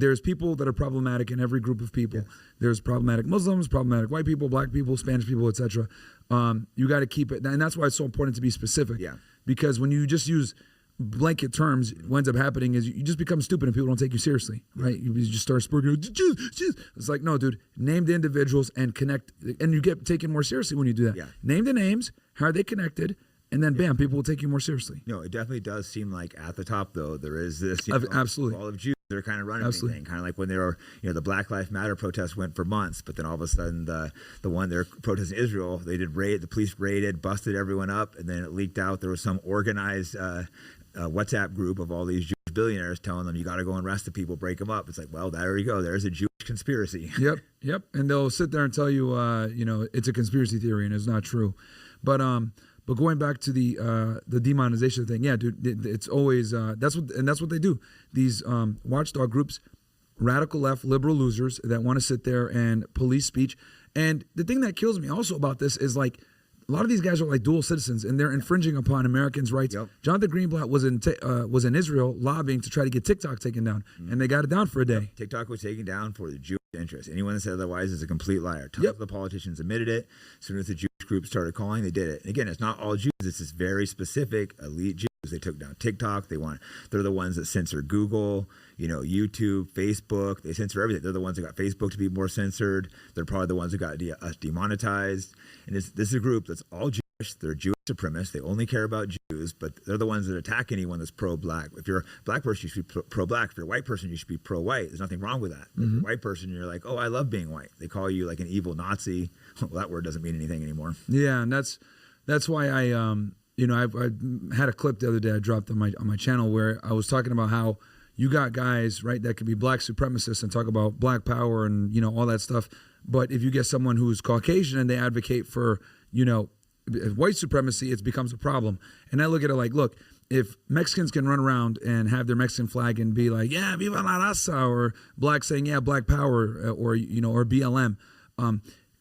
there's people that are problematic in every group of people. Yes. There's problematic Muslims, problematic white people, black people, Spanish people, etc. You got to keep it, and that's why it's so important to be specific. Yeah. Because when you just use blanket terms, what ends up happening is you just become stupid and people don't take you seriously, right? You just start spurting. It's like, no, dude, name the individuals and connect, and you get taken more seriously when you do that. Yeah. Name the names, how are they connected, and then bam, people will take you more seriously. No, it definitely does seem like at the top, though, there is this Absolutely. wall of Jews. They're kind of running Absolutely. everything, kind of like when they were, the Black Lives Matter protests went for months, but then all of a sudden the one they're protesting Israel, they did raid, the police raided, busted everyone up, and then it leaked out there was some organized WhatsApp group of all these Jewish billionaires telling them you got to go and arrest the people, break them up. It's like, well, there you go. There's a Jewish conspiracy. Yep. And they'll sit there and tell you, it's a conspiracy theory and it's not true. But going back to the demonization thing, yeah, dude, it's always that's what they do. These watchdog groups, radical left, liberal losers that want to sit there and police speech. And the thing that kills me also about this is like, a lot of these guys are like dual citizens, and they're infringing upon Americans' rights. Yep. Jonathan Greenblatt was in Israel lobbying to try to get TikTok taken down, and they got it down for a day. TikTok was taken down for the Jewish interest. Anyone that said otherwise is a complete liar. Tons of the politicians admitted it. As soon as the Jewish group started calling, they did it. And again, it's not all Jews. It's this very specific elite Jews. They took down TikTok. They're the ones that censor Google, YouTube, Facebook. They censor everything. They're the ones that got Facebook to be more censored. They're probably the ones that got us demonetized. And this is a group that's all Jewish. They're Jewish supremacists. They only care about Jews, but they're the ones that attack anyone that's pro-black. If you're a black person, you should be pro-black. If you're a white person, you should be pro-white. There's nothing wrong with that. If you're a white person, you're like, oh, I love being white. They call you like an evil Nazi. Well, that word doesn't mean anything anymore. Yeah, and that's why I had a clip the other day I dropped on my channel where I was talking about how you got guys, right, that could be black supremacists and talk about black power and all that stuff, but if you get someone who's Caucasian and they advocate for white supremacy, it becomes a problem. And I look at it like, look, if Mexicans can run around and have their Mexican flag and be like, yeah, viva la raza, or black saying, yeah, black power, or BLM,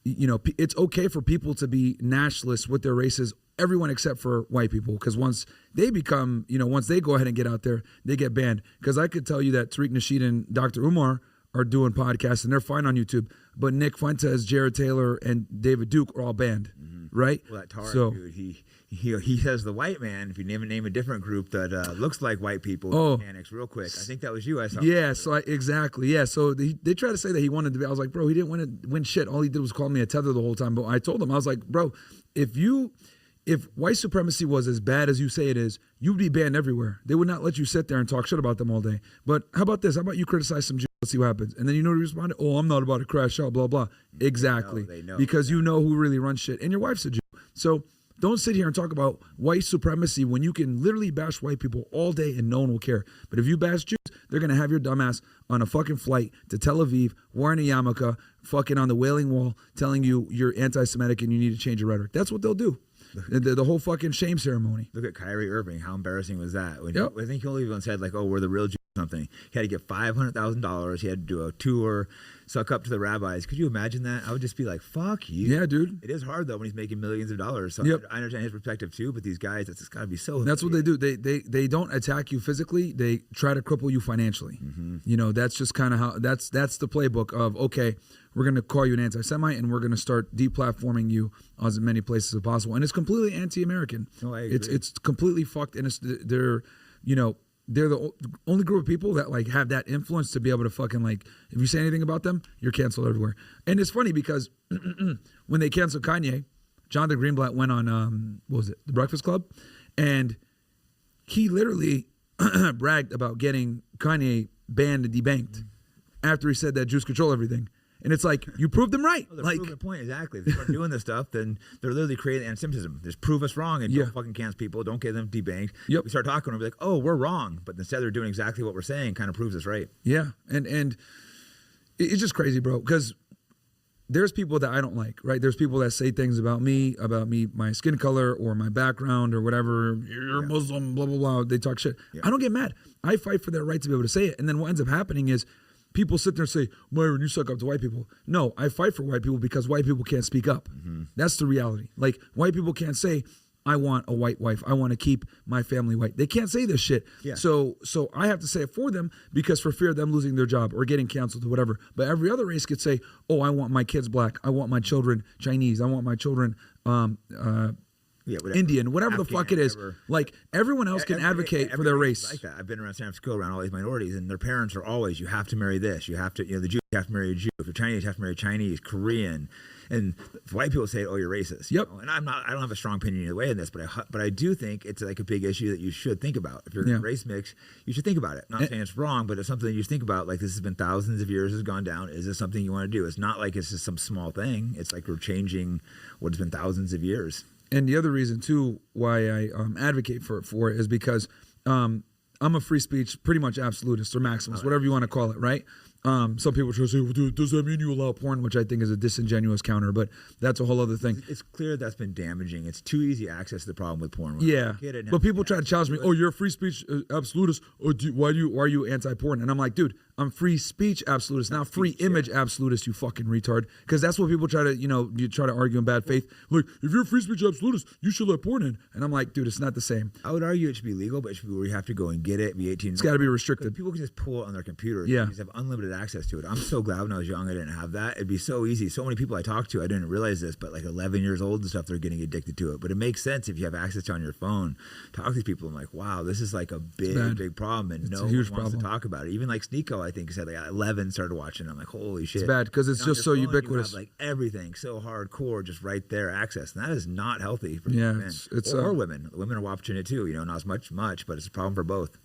it's okay for people to be nationalists with their races, everyone except for white people, because once they become, once they go ahead and get out there, they get banned. Because I could tell you that Tariq Nasheed and Dr. Umar are doing podcasts and they're fine on YouTube, but Nick Fuentes, Jared Taylor, and David Duke are all banned, right? Well, that Tarek dude, he says the white man, if you name a different group that looks like white people, mechanics real quick. I think that was you. I saw. Yeah, exactly. Yeah, so they try to say that he wanted to be. I was like, bro, he didn't win shit. All he did was call me a tether the whole time. But I told him, I was like, bro, if white supremacy was as bad as you say it is, you'd be banned everywhere. They would not let you sit there and talk shit about them all day. But how about this? How about you criticize some Jews? Let's see what happens. And then he responded, oh, I'm not about to crash out, blah, blah. Exactly. They know. Because you know who really runs shit. And your wife's a Jew. So don't sit here and talk about white supremacy when you can literally bash white people all day and no one will care. But if you bash Jews, they're going to have your dumbass on a fucking flight to Tel Aviv, wearing a yarmulke, fucking on the Wailing Wall, telling you you're anti-Semitic and you need to change your rhetoric. That's what they'll do. The whole fucking shame ceremony. Look at Kyrie Irving. How embarrassing was that? I think he only even said like, "Oh, we're the real Jews." Something. He had to get $500,000. He had to do a tour, suck up to the rabbis. Could you imagine that? I would just be like, "Fuck you." Yeah, dude. It is hard though when he's making millions of dollars. So I understand his perspective too. But these guys, it's got to be so. That's what they do. They don't attack you physically. They try to cripple you financially. That's just kind of how. That's the playbook of okay. We're going to call you an anti-Semite and we're going to start deplatforming you as many places as possible. And it's completely anti-American. Oh, I agree. It's completely fucked. And they're the only group of people that like have that influence to be able to fucking like, if you say anything about them, you're canceled everywhere. And it's funny because when they canceled Kanye, Jonathan Greenblatt went on, what was it? The Breakfast Club. And he literally bragged about getting Kanye banned and debanked after he said that Jews control everything. And it's like, you proved them right. They're proving the point, exactly. If they start doing this stuff, then they're literally creating anti-Semitism. Just prove us wrong and don't fucking cancel people. Don't get them debanked. We start talking and we're like, oh, we're wrong. But instead they're doing exactly what we're saying, kind of proves us right. Yeah. And it's just crazy, bro. Because there's people that I don't like, right? There's people that say things about me, my skin color or my background or whatever. You're Muslim, blah, blah, blah. They talk shit. I don't get mad. I fight for their right to be able to say it. And then what ends up happening is, people sit there and say, Myron, you suck up to white people. No, I fight for white people because white people can't speak up. That's the reality. Like, white people can't say, I want a white wife. I want to keep my family white. They can't say this shit. Yeah. So I have to say it for them because for fear of them losing their job or getting canceled or whatever. But every other race could say, oh, I want my kids black. I want my children Chinese. I want my children Indian, whatever the fuck it is. Like everyone else can advocate for their race. Like that. I've been around San Francisco around all these minorities, and their parents are always, you have to marry this. You have to, the Jews have to marry a Jew. If you're Chinese, you have to marry Chinese, Korean. And white people say, "Oh, you're racist." Yep. And I don't have a strong opinion either way in this, but I do think it's like a big issue that you should think about. If you're going to race mix, you should think about it. I'm not saying it's wrong, but it's something that you should think about. Like, this has been thousands of years, has gone down. Is this something you want to do? It's not like it's just some small thing. It's like we're changing what has been thousands of years. And the other reason too why I advocate for it is because I'm a free speech, pretty much absolutist or maximalist, whatever you want to call it, right? Some people try to say, well, does that mean you allow porn? Which I think is a disingenuous counter, but that's a whole other thing. It's clear that's been damaging. It's too easy access to the problem with porn. Yeah, but people try to challenge me. Oh, you're a free speech absolutist. Or why are you anti-porn? And I'm like, dude, I'm free speech absolutist, not free image absolutist. You fucking retard. Because that's what people try to, you try to argue in bad faith. Like, if you're a free speech absolutist, you should let porn in. And I'm like, dude, it's not the same. I would argue it should be legal, but it should be where you have to go and get it. Be 18. It's got to be restricted. People can just pull it on their computer. Yeah, they just have unlimited access to it. I'm so glad when I was young I didn't have that. It'd be so easy. So many people I talked to, I didn't realize this, but like 11 years old and stuff, they're getting addicted to it. But it makes sense if you have access to it on your phone. Talk to these people. I'm like, wow, this is like a big problem, and no one wants to talk about it. Even like Sneeko, I think, said like 11 started watching. I'm like, holy shit. It's bad because it's just so ubiquitous. You have like everything so hardcore, just right there, access, and that is not healthy for men or women. Women are watching it too. Not as much, but it's a problem for both.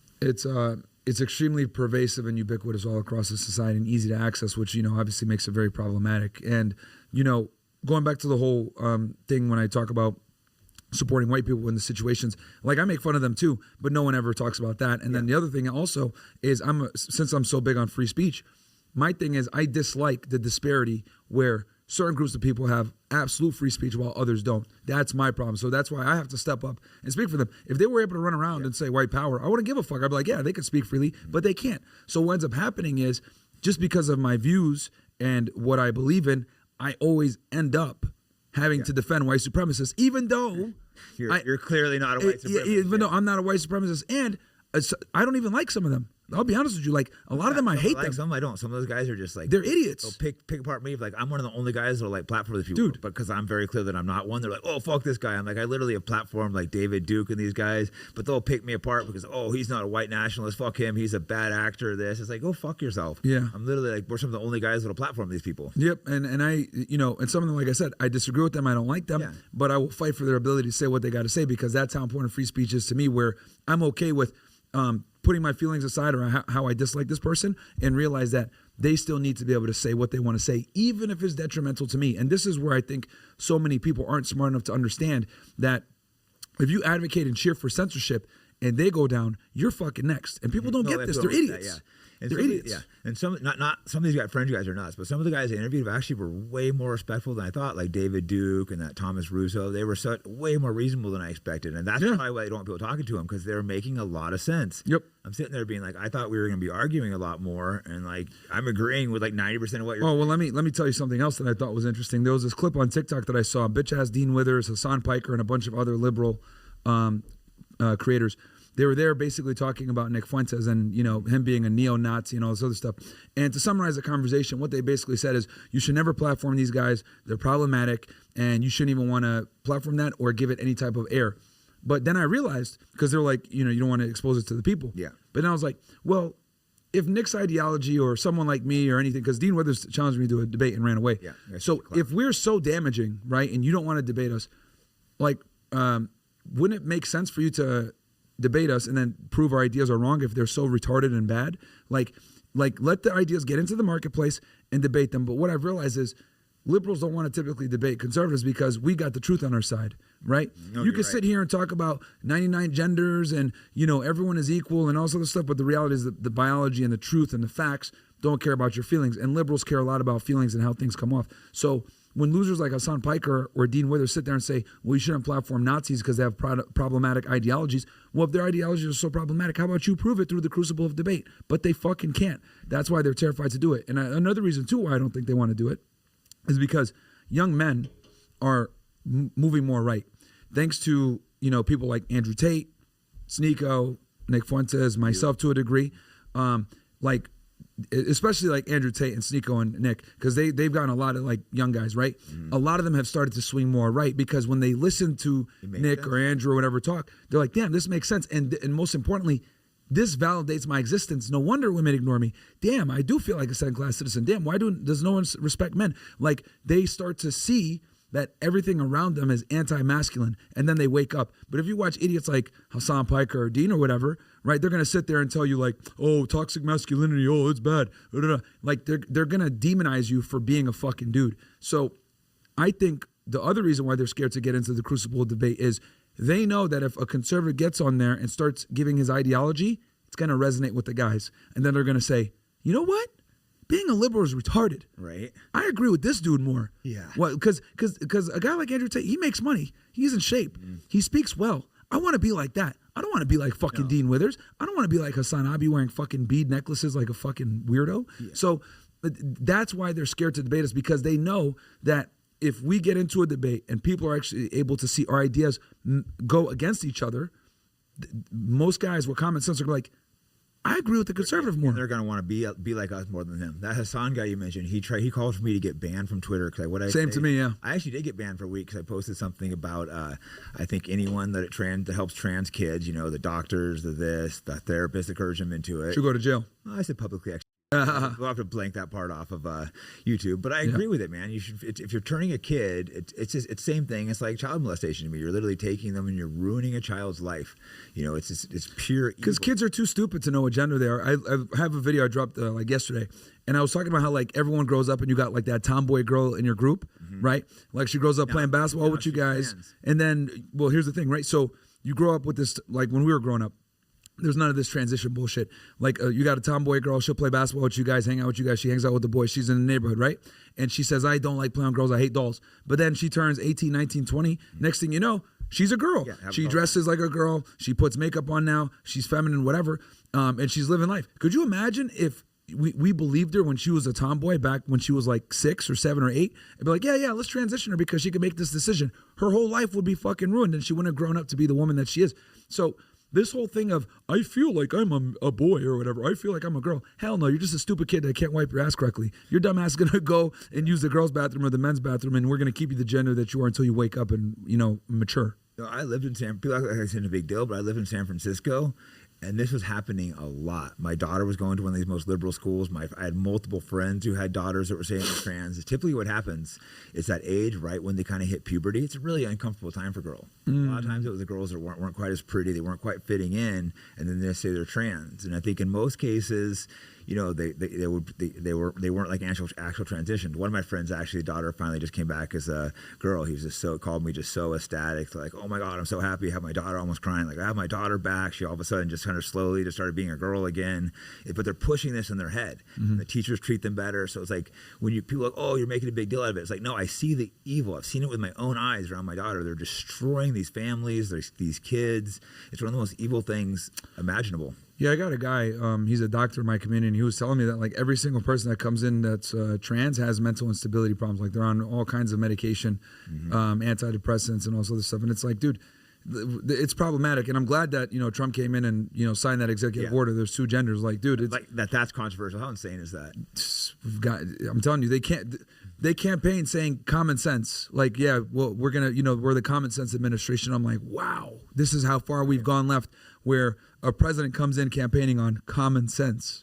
It's extremely pervasive and ubiquitous all across the society and easy to access, which, obviously makes it very problematic. And, going back to the whole thing when I talk about supporting white people in the situations, like I make fun of them too, but no one ever talks about that. And then the other thing also is since I'm so big on free speech, my thing is I dislike the disparity where certain groups of people have absolute free speech while others don't. That's my problem. So that's why I have to step up and speak for them. If they were able to run around and say white power, I wouldn't give a fuck. I'd be like, yeah, they can speak freely, but they can't. So what ends up happening is just because of my views and what I believe in, I always end up having to defend white supremacists, even though you're clearly not a white supremacist. Even though I'm not a white supremacist, and I don't even like some of them. I'll be honest with you. Like a lot of them, I hate them. Some I don't. Some of those guys are just like they're idiots. They'll pick apart me. Like I'm one of the only guys that'll like platform these people, dude. Because I'm very clear that I'm not one. They're like, oh fuck this guy. I'm like, I literally have platformed like David Duke and these guys, but they'll pick me apart because he's not a white nationalist. Fuck him. He's a bad actor. This. It's like, go fuck yourself. Yeah. I'm literally like, we're some of the only guys that'll platform these people. Yep. And I, and some of them, like I said, I disagree with them. I don't like them, but I will fight for their ability to say what they got to say because that's how important free speech is to me. Where I'm okay with putting my feelings aside or how I dislike this person and realize that they still need to be able to say what they want to say, even if it's detrimental to me. And this is where I think so many people aren't smart enough to understand that if you advocate and cheer for censorship and they go down, you're fucking next. And people don't get this. They're idiots. And they're idiots. And some of these French guys are nuts, but some of the guys I interviewed actually were way more respectful than I thought. Like David Duke and that Thomas Russo, they were way more reasonable than I expected, and that's probably why I don't want people talking to them because they're making a lot of sense. Yep. I'm sitting there being like, I thought we were going to be arguing a lot more, and like I'm agreeing with like 90% of what you're. Oh well, let me tell you something else that I thought was interesting. There was this clip on TikTok that I saw. Bitch ass Dean Withers, Hassan Piker, and a bunch of other liberal creators. They were there basically talking about Nick Fuentes and, him being a neo-Nazi and all this other stuff. And to summarize the conversation, what they basically said is you should never platform these guys. They're problematic and you shouldn't even want to platform that or give it any type of air. But then I realized, because they're like, you don't want to expose it to the people. Yeah. But then I was like, well, if Nick's ideology or someone like me or anything, because Dean Withers challenged me to a debate and ran away. Yeah. So if we're so damaging, right, and you don't want to debate us, like, wouldn't it make sense for you to debate us and then prove our ideas are wrong if they're so retarded and bad? Like let the ideas get into the marketplace and debate them. But what I've realized is liberals don't want to typically debate conservatives because we got the truth on our side, right? No, you can sit here and talk about 99 genders and, everyone is equal and all this other stuff. But the reality is that the biology and the truth and the facts don't care about your feelings. And liberals care a lot about feelings and how things come off. So when losers like Hassan Piker or Dean Withers sit there and say, well, you shouldn't platform Nazis because they have problematic ideologies. Well, if their ideologies are so problematic, how about you prove it through the crucible of debate? But they fucking can't. That's why they're terrified to do it. And another reason, too, why I don't think they want to do it is because young men are moving more right. Thanks to people like Andrew Tate, Sneeko, Nick Fuentes, myself to a degree, like especially like Andrew Tate and Sneeko and Nick, because they've gotten a lot of like young guys, right? A lot of them have started to swing more right, because when they listen to Nick sense. or Andrew or whatever talk, they're like, damn, this makes sense. And most importantly, this validates my existence. No wonder women ignore me. Damn, I do feel like a second-class citizen. Damn, does no one respect men? Like, they start to see that everything around them is anti-masculine, and then they wake up. But if you watch idiots like Hassan Piker or Dean or whatever, right, they're going to sit there and tell you like, oh, toxic masculinity, oh, it's bad. Like, they're going to demonize you for being a fucking dude. So I think the other reason why they're scared to get into the crucible debate is they know that if a conservative gets on there and starts giving his ideology, it's going to resonate with the guys. And then they're going to say, you know what? Being a liberal is retarded. Right. I agree with this dude more. Yeah. Well, because a guy like Andrew Tate, he makes money. He's in shape. He speaks well. I want to be like that. I don't want to be like fucking Dean Withers. I don't want to be like Hassan Abi wearing fucking bead necklaces like a fucking weirdo. Yeah. So that's why they're scared to debate us, because they know that if we get into a debate and people are actually able to see our ideas go against each other, most guys with common sense are like, I agree with the conservative more. And they're going to want to be like us more than him. That Hassan guy you mentioned, he called for me to get banned from Twitter. Same to me, yeah. I actually did get banned for a week because I posted something about, I think anyone that helps trans kids, the doctors, the therapists, encourage them into it. Should go to jail. Well, I said publicly, actually. We'll have to blank that part off of YouTube, but I agree with it, man. You should, if you're turning a kid, it's the same thing. It's like child molestation to me. You're literally taking them and you're ruining a child's life. It's pure. Because kids are too stupid to know what gender they are. I have a video I dropped like yesterday, and I was talking about how like everyone grows up and you got like that tomboy girl in your group, right? Like she grows up playing basketball with you guys, and then here's the thing, right? So you grow up with this, like when we were growing up. There's none of this transition bullshit. Like you got a tomboy girl, she'll play basketball with you guys, hang out with you guys. She hangs out with the boys. She's in the neighborhood, right? And she says, I don't like playing with girls. I hate dolls. But then she turns 18, 19, 20. Next thing you know, she's a girl. Yeah, she dresses like a girl. She puts makeup on now. She's feminine, whatever. And she's living life. Could you imagine if we believed her when she was a tomboy back when she was like 6 or 7 or 8? And be like, yeah, let's transition her because she can make this decision. Her whole life would be fucking ruined and she wouldn't have grown up to be the woman that she is. So this whole thing of, I feel like I'm a boy or whatever. I feel like I'm a girl. Hell no, you're just a stupid kid that can't wipe your ass correctly. Your dumb ass is going to go and use the girls' bathroom or the men's bathroom, and we're going to keep you the gender that you are until you wake up and, mature. I lived in people act like it's a big deal, but I lived in San Francisco, and this was happening a lot. My daughter was going to one of these most liberal schools. I had multiple friends who had daughters that were saying they're trans. Typically what happens is that age, right when they kind of hit puberty, it's a really uncomfortable time for girls. A lot of times it was the girls that weren't quite as pretty, they weren't quite fitting in, and then they say they're trans. And I think in most cases, they weren't like actual transitions. One of my friends, actually, the daughter finally just came back as a girl. He was just called me just so ecstatic, like, oh my God, I'm so happy to have my daughter, almost crying, like I have my daughter back. She all of a sudden just kind of slowly just started being a girl again. But they're pushing this in their head. The teachers treat them better. So it's like when people are like, oh, you're making a big deal out of it. It's like, no, I see the evil. I've seen it with my own eyes around my daughter. They're destroying these families, these kids. It's one of the most evil things imaginable. Yeah, I got a guy, he's a doctor in my community, and he was telling me that like every single person that comes in that's trans has mental instability problems. Like they're on all kinds of medication, antidepressants and all this other stuff. And it's like, dude, it's problematic. And I'm glad that, Trump came in and, signed that executive order. There's 2 genders. Like, dude, it's like that's controversial. How insane is that? I'm telling you, they campaign saying common sense. Like, yeah, well, we're going to, we're the common sense administration. I'm like, wow, this is how far we've gone left, where a president comes in campaigning on common sense.